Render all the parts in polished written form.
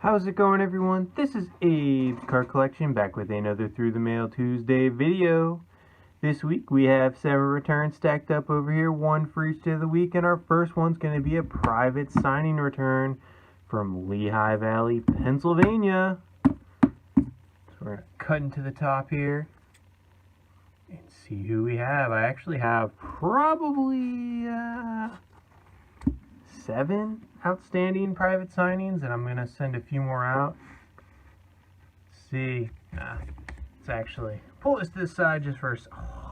How's it going, everyone? This is Abe's Card Collection, back with another Through the Mail Tuesday video. This week we have 7 returns stacked up over here, 1 for each day of the week, and our first one's going to be a private signing return from Lehigh Valley, Pennsylvania. So we're going to cut into the top here and see who we have. I actually have probably 7 outstanding private signings, and I'm going to send a few more out. See, it's actually, pull this to the side just first.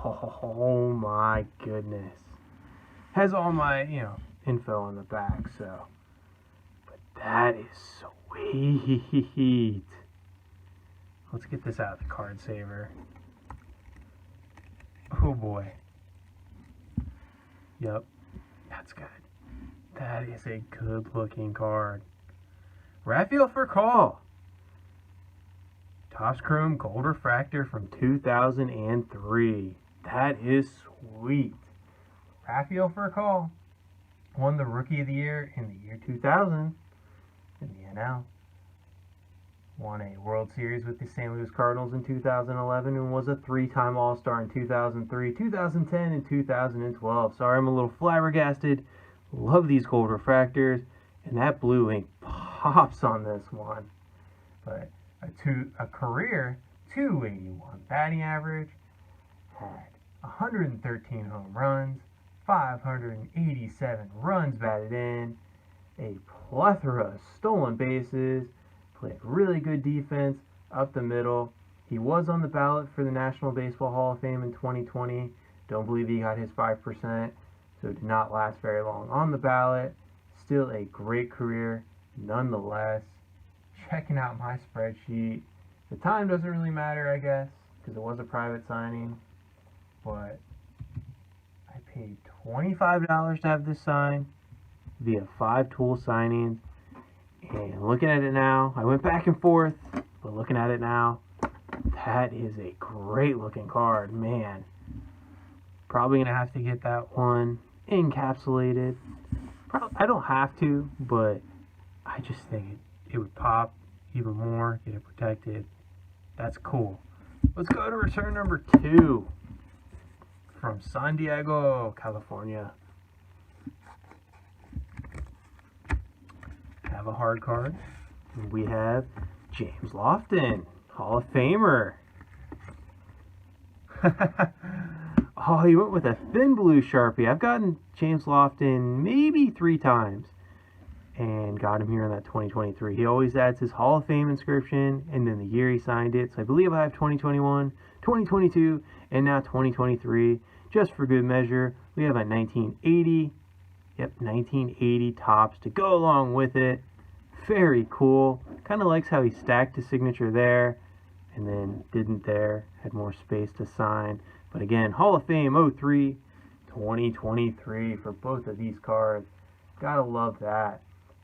Oh my goodness. Has all my, info on the back, so. But that is sweet. Let's get this out of the card saver. Oh boy. Yep, that's good. That is a good looking card. Raphael Furcal. Topps Chrome Gold Refractor from 2003. That is sweet. Raphael Furcal won the Rookie of the Year in the year 2000 in the NL. Won a World Series with the St. Louis Cardinals in 2011 and was a 3-time All-Star in 2003, 2010, and 2012. Sorry, I'm a little flabbergasted. Love these gold refractors, and that blue ink pops on this one. But a career 281 batting average, had 113 home runs, 587 runs batted in, a plethora of stolen bases, played really good defense up the middle. He was on the ballot for the National Baseball Hall of Fame in 2020. Don't believe he got his 5%. So it did not last very long on the ballot. Still a great career nonetheless. Checking out my spreadsheet. The time doesn't really matter, I guess, because it was a private signing. But I paid $25 to have this signed via 5 tool signings. And looking at it now, I went back and forth, but looking at it now, that is a great looking card, man. Probably going to have to get that one encapsulated. I don't have to, but I just think it would pop even more, get it protected. That's cool. Let's go to return number 2 from San Diego, California. Have a hard card. We have James Lofton, Hall of Famer. Oh, he went with a thin blue Sharpie. I've gotten James Lofton maybe 3 times and got him here in that 2023. He always adds his Hall of Fame inscription and then the year he signed it. So I believe I have 2021, 2022, and now 2023. Just for good measure, we have a 1980. Yep, 1980 Topps to go along with it. Very cool. Kind of likes how he stacked his signature there and then didn't there. Had more space to sign. But again, Hall of Fame 03, 2023 for both of these cards. Gotta love that.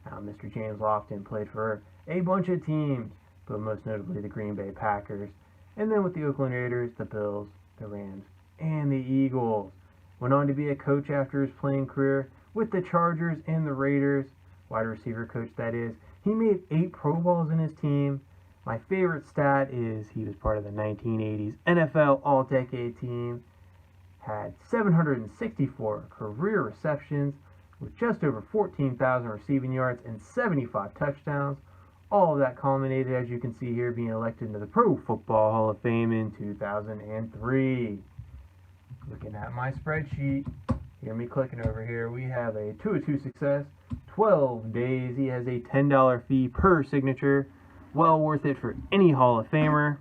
Mr. James Lofton played for a bunch of teams, but most notably the Green Bay Packers. And then with the Oakland Raiders, the Bills, the Rams, and the Eagles. Went on to be a coach after his playing career with the Chargers and the Raiders. Wide receiver coach, that is. He made 8 Pro Bowls in his team. My favorite stat is he was part of the 1980s NFL All-Decade team, had 764 career receptions with just over 14,000 receiving yards and 75 touchdowns. All of that culminated, as you can see here, being elected into the Pro Football Hall of Fame in 2003. Looking at my spreadsheet, hear me clicking over here, we have a 2-2 success, 12 days. He has a $10 fee per signature. Well worth it for any Hall of Famer.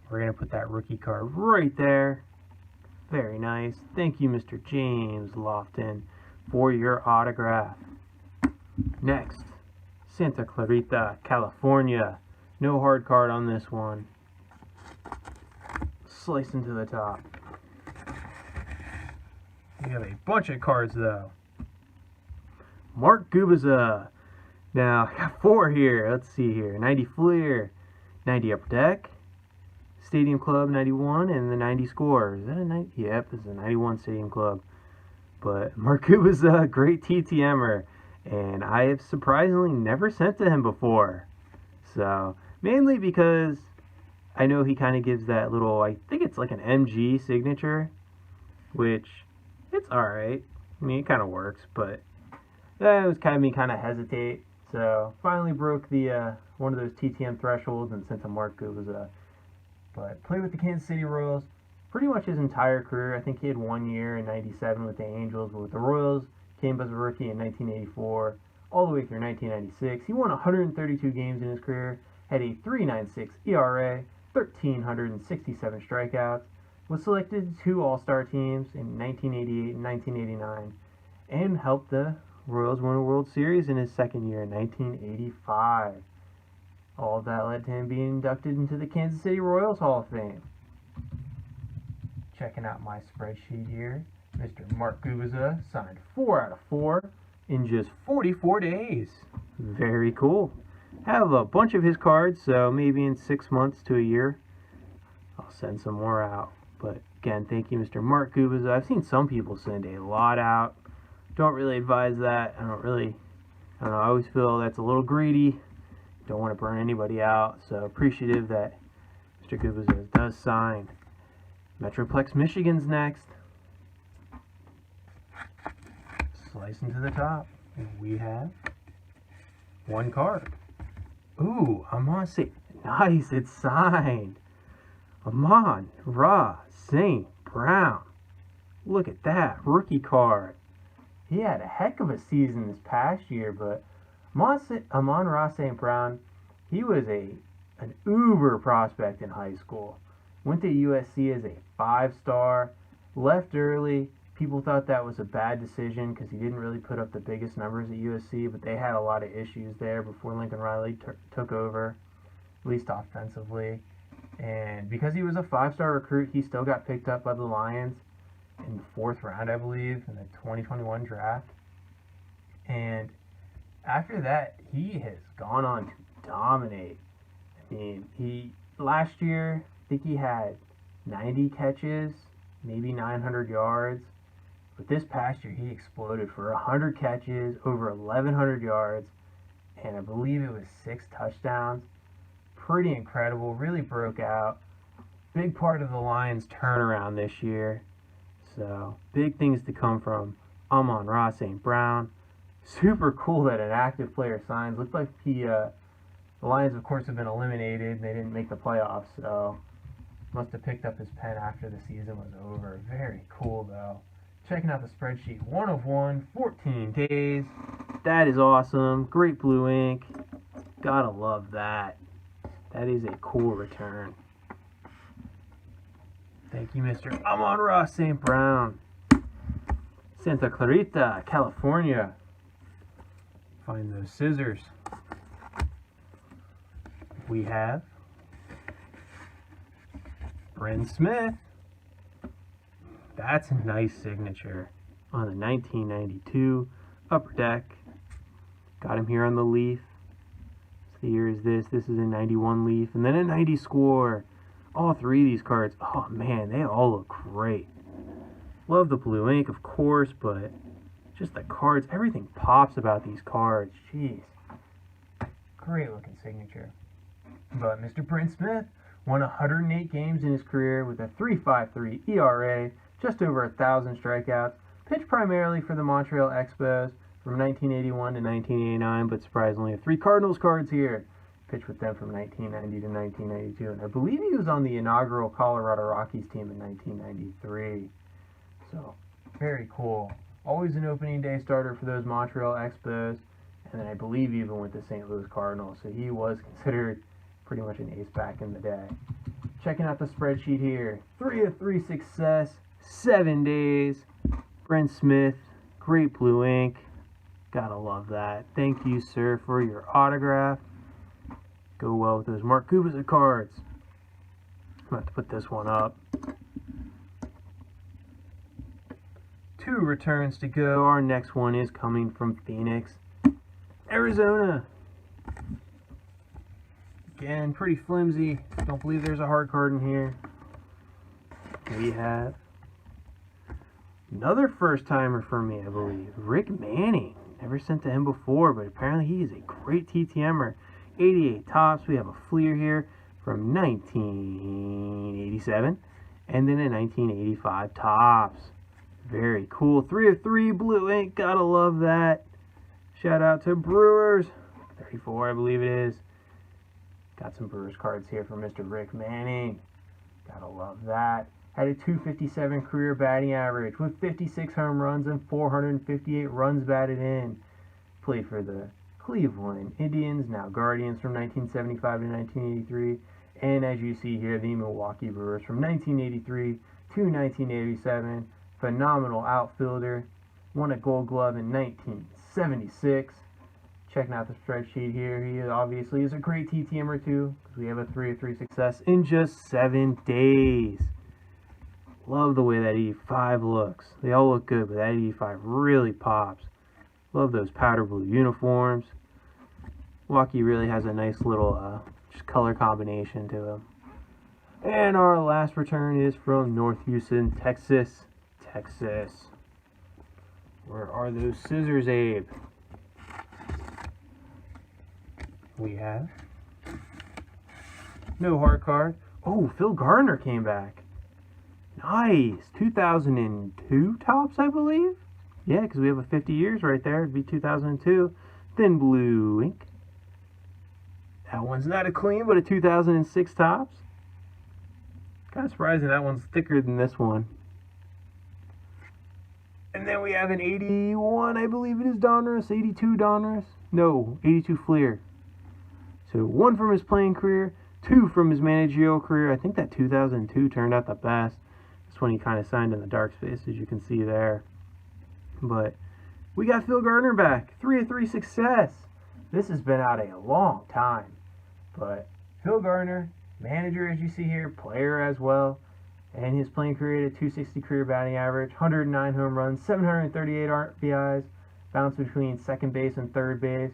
We're going to put that rookie card right there. Very nice. Thank you, Mr. James Lofton, for your autograph. Next, Santa Clarita, California. No hard card on this one. Slice into the top. We have a bunch of cards, though. Mark Gubiza. Now, I got 4 here. Let's see here. 90 Fleer, 90 Upper Deck, Stadium Club 91, and the 90 Score. Is that a 90? Yep, it's a 91 Stadium Club. But Mark Gubiza, great TTMer. And I have surprisingly never sent to him before. So, mainly because I know he kind of gives that little, I think it's like an MG signature, which it's alright. I mean, it kind of works, but that was kind of me kind of hesitate. So, finally broke the one of those TTM thresholds and sent to Mark Gubicza. But played with the Kansas City Royals pretty much his entire career. I think he had 1 year in '97 with the Angels, but with the Royals, came as a rookie in 1984, all the way through 1996. He won 132 games in his career, had a 3.96 ERA, 1,367 strikeouts, was selected to 2 All-Star teams in 1988 and 1989, and helped the Royals win a World Series in his second year in 1985. All of that led to him being inducted into the Kansas City Royals Hall of Fame. Checking out my spreadsheet here, Mr. Mark Gubicza signed 4 out of 4 in just 44 days. Very cool. Have a bunch of his cards, so maybe in 6 months to a year, I'll send some more out. But again, thank you, Mr. Mark Gubicza. I've seen some people send a lot out. Don't really advise that. I don't know, I always feel that's a little greedy. Don't want to burn anybody out. So appreciative that Mr. Gubicza does sign. Metroplex Michigan's next. Slice into the top. And we have 1 card. Ooh, Amon St. Nice, it's signed. Amon-Ra St. Brown. Look at that, rookie card. He had a heck of a season this past year, but Amon-Ra St. Brown, he was an uber prospect in high school. Went to USC as a 5-star, left early. People thought that was a bad decision because he didn't really put up the biggest numbers at USC, but they had a lot of issues there before Lincoln Riley took over, at least offensively. And because he was a 5-star recruit, he still got picked up by the Lions in the 4th round, I believe, in the 2021 draft. And after that, he has gone on to dominate. I mean, last year, I think he had 90 catches, maybe 900 yards. But this past year, he exploded for 100 catches, over 1,100 yards, and I believe it was 6 touchdowns. Pretty incredible, really broke out. Big part of the Lions' turnaround this year. So, big things to come from Amon-Ra St. Brown. Super cool that an active player signs. Looks like the Lions, of course, have been eliminated. They didn't make the playoffs, so must have picked up his pen after the season was over. Very cool, though. Checking out the spreadsheet. 1 of 1, 14 days. That is awesome. Great blue ink. Gotta love that. That is a cool return. Thank you, Mr. Amon-Ra St. Brown. Santa Clarita, California. Find those scissors. We have Bryn Smith. That's a nice signature on the 1992 Upper Deck. Got him here on the leaf. So the year is this. This is a 91 leaf. And then a 90 score. All 3 of these cards, oh man, they all look great. Love the blue ink, of course, but just the cards, everything pops about these cards. Jeez. Great looking signature. But Mr. Bryn Smith won 108 games in his career with a 3.53 ERA, just over 1,000 strikeouts. Pitched primarily for the Montreal Expos from 1981 to 1989, but surprisingly, 3 Cardinals cards here. Pitched with them from 1990 to 1992, and I believe he was on the inaugural Colorado Rockies team in 1993. So, very cool. Always an opening day starter for those Montreal Expos, and then I believe even with the St. Louis Cardinals, so he was considered pretty much an ace back in the day. Checking out the spreadsheet here. 3 of 3 success, 7 days. Bryn Smith, great blue ink. Gotta love that. Thank you, sir, for your autograph. Go well with those Mark Gubicza cards. I'm going to have to put this one up. 2 returns to go. Our next one is coming from Phoenix, Arizona. Again, pretty flimsy. Don't believe there's a hard card in here. We have another first-timer for me, I believe. Rick Manning. Never sent to him before, but apparently he is a great TTMer. 88 tops. We have a Fleer here from 1987. And then a 1985 tops. Very cool. 3 of 3 blue ink. Gotta love that. Shout out to Brewers. 34, I believe it is. Got some Brewers cards here from Mr. Rick Manning. Gotta love that. Had a 257 career batting average with 56 home runs and 458 runs batted in. Played for the Cleveland Indians, now Guardians, from 1975 to 1983. And as you see here, the Milwaukee Brewers from 1983 to 1987. Phenomenal outfielder. Won a Gold Glove in 1976. Checking out the spreadsheet here. He obviously is a great TTMer too, because we have a 3 of 3 success in just 7 days. Love the way that 85 looks. They all look good, but that 85 really pops. Love those powder blue uniforms. Milwaukee really has a nice little just color combination to them. And our last return is from North Houston, Texas. Where are those scissors, Abe? We have no heart card. Oh, Phil Gardner came back. Nice. 2002 tops, I believe. Yeah, because we have a 50 years right there. It'd be 2002. Thin blue ink. That one's not a clean, but a 2006 tops. Kind of surprising that one's thicker than this one. And then we have an 81, I believe it is Donruss. 82 Donruss. No, 82 Fleer. So 1 from his playing career, 2 from his managerial career. I think that 2002 turned out the best. This one he kind of signed in the dark space, as you can see there. But we got Phil Gardner back. 3 of 3 success. This has been out a long time. But Phil Gardner, manager as you see here, player as well. And his playing career had a 260 career batting average, 109 home runs, 738 RBIs, bounced between second base and third base.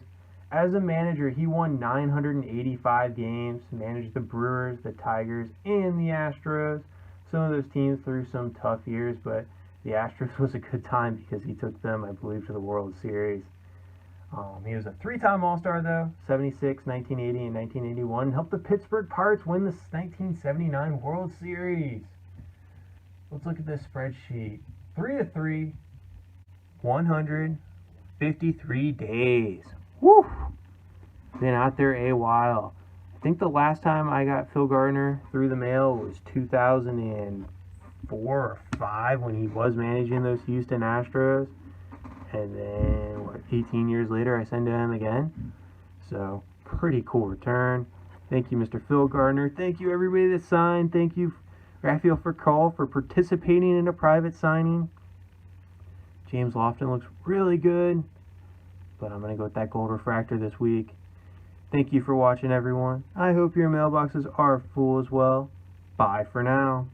As a manager, he won 985 games, managed the Brewers, the Tigers, and the Astros. Some of those teams through some tough years, but the Astros was a good time because he took them, I believe, to the World Series. He was a 3-time All-Star, though, 76, 1980, and 1981. Helped the Pittsburgh Pirates win the 1979 World Series. Let's look at this spreadsheet. 3 of 3, 153 days. Woo! Been out there a while. I think the last time I got Phil Gardner through the mail was 2004 or 5 when he was managing those Houston Astros. And then, 18 years later, I send to him again. So, pretty cool return. Thank you, Mr. Phil Gardner. Thank you, everybody that signed. Thank you, Raphael Furcal, for participating in a private signing. James Lofton looks really good. But I'm going to go with that gold refractor this week. Thank you for watching, everyone. I hope your mailboxes are full as well. Bye for now.